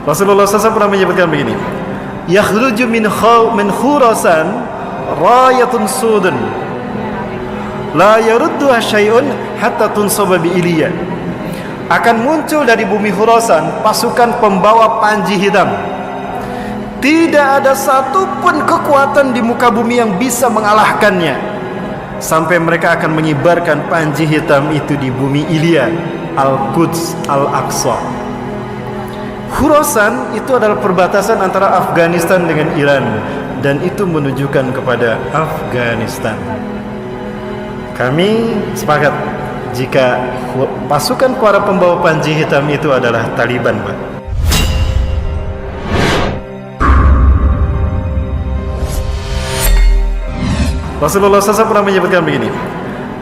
Rasulullah SAW pernah menyebutkan begini, yakhruju min Khurasan rayatun sudun la yarudduha syai'un hatta tunsaba bi Iliya. Akan muncul dari bumi Khurasan pasukan pembawa panji hitam. Tidak ada satupun kekuatan di muka bumi yang bisa mengalahkannya, sampai mereka akan mengibarkan panji hitam itu di bumi Iliya, Al-Quds, Al-Aqsa. Khurasan itu adalah perbatasan antara Afghanistan dengan Iran, dan itu menunjukkan kepada Afghanistan. Kami sepakat jika pasukan para pembawa panji hitam itu adalah Taliban, Pak. Rasulullah SAW pernah menyebutkan begini,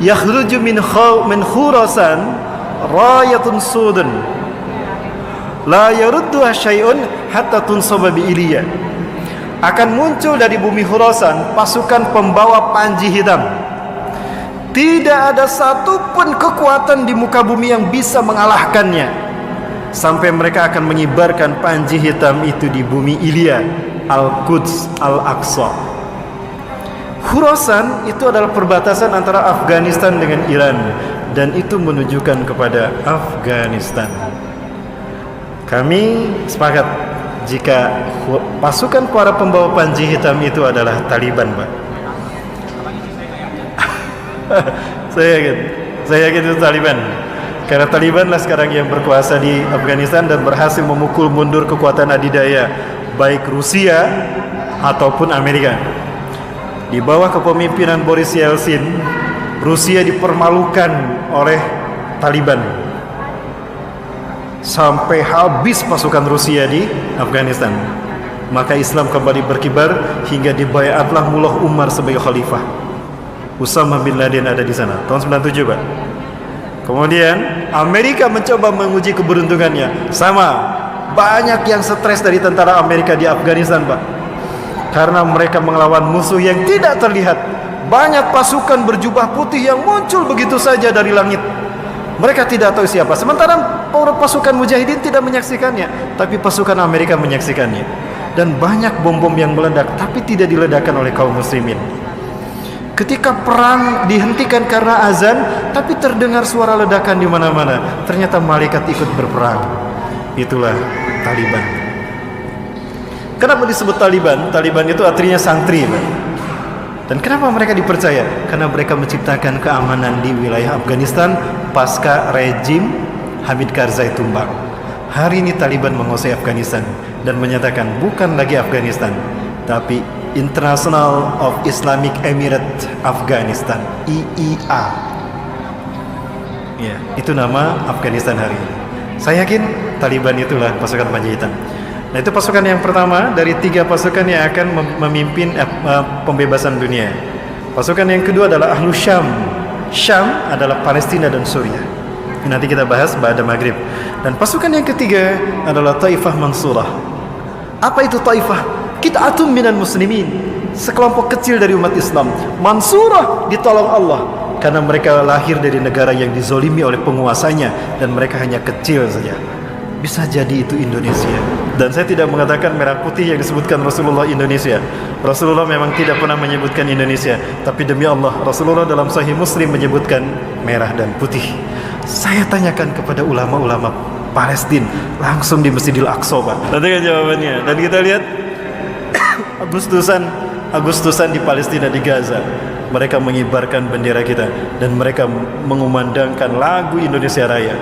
yakhruju min Khurasan rayatun sudun la yarudduha syai'un hatta tunsaba bi Iliya. Akan muncul dari bumi Khurasan pasukan pembawa panji hitam. Tidak ada satupun kekuatan di muka bumi yang bisa mengalahkannya, sampai mereka akan mengibarkan panji hitam itu di bumi Iliya, Al-Quds, Al-Aqsa. Khurasan itu adalah perbatasan antara Afghanistan dengan Iran, dan itu menunjukkan kepada Afghanistan. Kami sepakat jika pasukan para pembawa panji hitam itu adalah Taliban, Pak. Saya yakin itu Taliban, karena Taliban lah sekarang yang berkuasa di Afghanistan dan berhasil memukul mundur kekuatan adidaya baik Rusia ataupun Amerika. Di bawah kepemimpinan Boris Yeltsin, Rusia dipermalukan oleh Taliban sampai habis pasukan Rusia di Afghanistan. Maka Islam kembali berkibar hingga dibayatlah Mullah Umar sebagai khalifah. Usama bin Laden ada di sana tahun 97, Pak. Kemudian Amerika mencoba menguji keberuntungannya. Sama, banyak yang stres dari tentara Amerika di Afghanistan, Pak, karena mereka melawan musuh yang tidak terlihat. Banyak pasukan berjubah putih yang muncul begitu saja dari langit. Mereka tidak tahu siapa. Sementara pasukan mujahidin tidak menyaksikannya, tapi pasukan Amerika menyaksikannya. Dan banyak bom-bom yang meledak, tapi tidak diledakkan oleh kaum muslimin. Ketika perang dihentikan karena azan, tapi terdengar suara ledakan di mana-mana. Ternyata malaikat ikut berperang. Itulah Taliban. Kenapa disebut Taliban? Taliban itu artinya santri, Pak. Dan kenapa mereka dipercaya? Karena mereka menciptakan keamanan di wilayah Afghanistan pasca rejim Hamid Karzai tumbang. Hari ini Taliban menguasai Afghanistan dan menyatakan bukan lagi Afghanistan, tapi International of Islamic Emirate Afghanistan, IIA. Ya, itu nama Afghanistan hari ini. Saya yakin Taliban itulah pasukan panji hitam. Nah, itu pasukan yang pertama dari 3 pasukan yang akan memimpin pembebasan dunia. Pasukan yang kedua adalah Ahlu Syam. Syam adalah Palestina dan Suriah. Nanti kita bahas pada maghrib. Dan pasukan yang ketiga adalah Taifah Mansurah. Apa itu Taifah? Qit'atun minal muslimin, sekelompok kecil dari umat Islam. Mansurah, ditolong Allah, karena mereka lahir dari negara yang dizolimi oleh penguasanya, dan mereka hanya kecil saja. Bisa jadi itu Indonesia. Dan saya tidak mengatakan merah putih yang disebutkan Rasulullah Indonesia. Rasulullah memang tidak pernah menyebutkan Indonesia, tapi demi Allah, Rasulullah dalam Sahih Muslim menyebutkan merah dan putih. Saya tanyakan kepada ulama-ulama Palestina langsung di Masjidil Aqsa, Pak. Nanti kan jawabannya. Dan kita lihat Agustusan di Palestina, di Gaza, mereka mengibarkan bendera kita, dan mereka mengumandangkan lagu Indonesia Raya.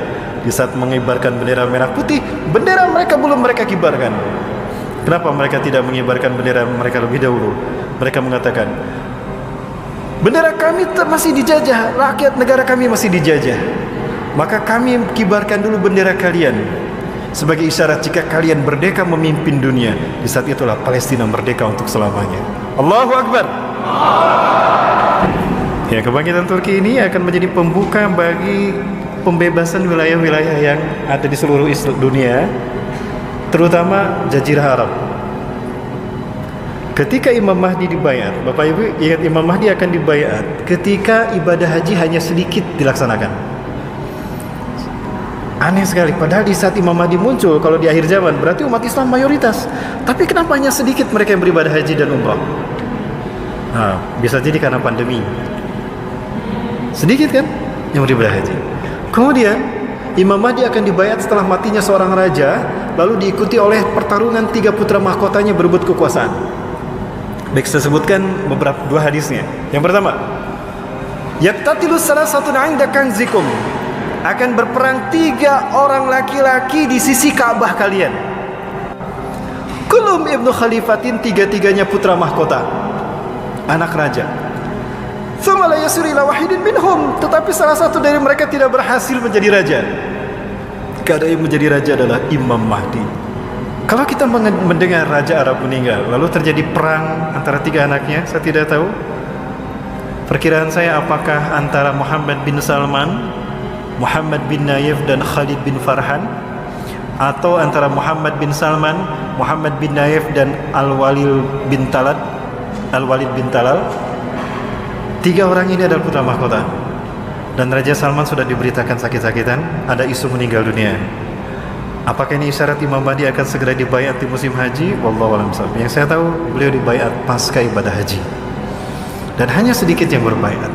Di saat mengibarkan bendera merah putih, bendera mereka belum mereka kibarkan. Kenapa mereka tidak mengibarkan bendera mereka lebih dahulu? Mereka mengatakan, bendera kami masih dijajah, rakyat negara kami masih dijajah, maka kami kibarkan dulu bendera kalian sebagai isyarat jika kalian merdeka memimpin dunia. Di saat itulah Palestina merdeka untuk selamanya. Allahu Akbar. Ya, kebangkitan Turki ini akan menjadi pembuka bagi pembebasan wilayah-wilayah yang ada di seluruh dunia, terutama Jazirah Arab. Ketika Imam Mahdi dibayat, Bapak Ibu ingat Imam Mahdi akan dibayat ketika ibadah haji hanya sedikit dilaksanakan. Aneh sekali, padahal di saat Imam Mahdi muncul, kalau di akhir zaman, berarti umat Islam mayoritas. Tapi kenapa hanya sedikit mereka yang beribadah haji dan umrah? Nah, bisa jadi karena pandemi. Sedikit kan yang beribadah haji. Kemudian, Imam Mahdi akan dibayat setelah matinya seorang raja, lalu diikuti oleh pertarungan 3 putra mahkotanya berebut kekuasaan. Baik, saya sebutkan beberapa 2 hadisnya. Yang pertama, yaqtatilu salasatun 'inda kanzikum. Akan berperang 3 orang laki-laki di sisi Ka'bah kalian. Kulum ibnu khalifatin, 3-tiganya putra mahkota, anak raja. Thumma la yasiru ila wahidin minhum, tetapi salah satu dari mereka tidak berhasil menjadi raja. Karena yang menjadi raja adalah Imam Mahdi. Kalau kita mendengar raja Arab meninggal, lalu terjadi perang antara 3 anaknya, saya tidak tahu. Perkiraan saya apakah antara Muhammad bin Salman, Muhammad bin Nayef dan Khalid bin Farhan, atau antara Muhammad bin Salman, Muhammad bin Nayef dan Al-Walid bin Talal. 3 orang ini adalah putra mahkota. Dan Raja Salman sudah diberitakan sakit-sakitan, ada isu meninggal dunia. Apakah ini isyarat Imam Mahdi akan segera dibayat di musim haji? Wallahu a'lam bishawab. Yang saya tahu, beliau dibayat pasca ibadah haji. Dan hanya sedikit yang berbayat.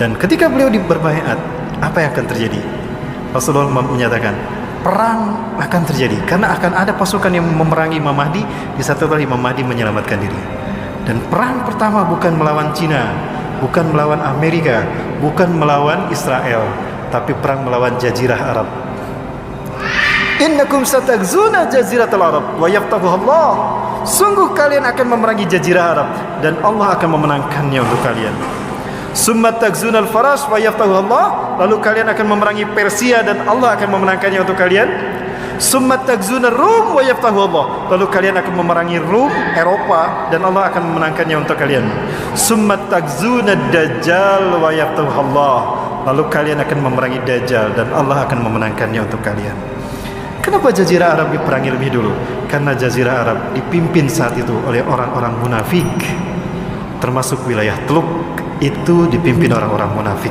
Dan ketika beliau berbayat, apa yang akan terjadi? Rasulullah menyatakan perang akan terjadi karena akan ada pasukan yang memerangi Imam Mahdi. Di satu kali Imam Mahdi menyelamatkan diri. Dan perang pertama bukan melawan Cina, bukan melawan Amerika, bukan melawan Israel, tapi perang melawan Jazirah Arab. Innakum satagzuna jaziratal Arab wa yaftahuha Allah. Sungguh kalian akan memerangi Jazirah Arab dan Allah akan memenangkannya untuk kalian. Summa tagzunal faras wa yaftahuha Allah. Lalu kalian akan memerangi Persia dan Allah akan memenangkannya untuk kalian. Summa tagzunar Rum wa yaftahuha Allah. Lalu kalian akan memerangi Rum, Eropa, dan Allah akan memenangkannya untuk kalian. Summa tagzunad Dajjal wa yaftahuha Allah. Lalu kalian akan memerangi Dajjal dan Allah akan memenangkannya untuk kalian. Kenapa Jazirah Arab diperangi lebih dulu? Karena Jazirah Arab dipimpin saat itu oleh orang-orang munafik. Termasuk wilayah Teluk itu dipimpin orang-orang munafik.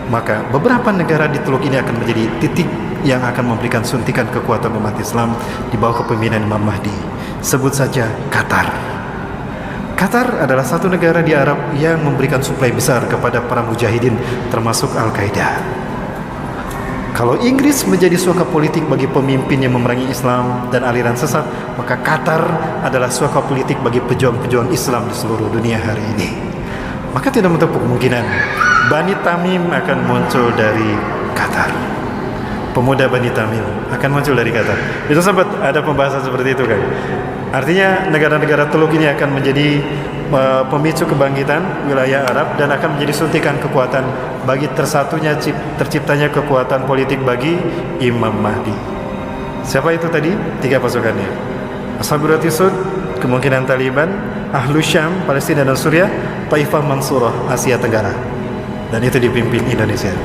Maka beberapa negara di Teluk ini akan menjadi titik yang akan memberikan suntikan kekuatan umat Islam di bawah kepemimpinan Imam Mahdi. Sebut saja Qatar. Qatar adalah satu negara di Arab yang memberikan suplai besar kepada para mujahidin, termasuk Al-Qaeda. Kalau Inggris menjadi suaka politik bagi pemimpin yang memerangi Islam dan aliran sesat, maka Qatar adalah suaka politik bagi pejuang-pejuang Islam di seluruh dunia hari ini. Maka tidak menutup kemungkinan Bani Tamim akan muncul dari Qatar. Pemuda Bani Tamim akan muncul dari Qatar. Itu sempat ada pembahasan seperti itu kan. Artinya negara-negara Teluk ini akan menjadi pemicu kebangkitan wilayah Arab dan akan menjadi suntikan kekuatan bagi terciptanya kekuatan politik bagi Imam Mahdi. Siapa itu tadi? 3 pasukannya. Ashabul Ratisud, kemungkinan Taliban, Ahlu Syam, Palestina dan Suriah, Taifah Mansurah, Asia Tenggara. Dan itu dipimpin Indonesia.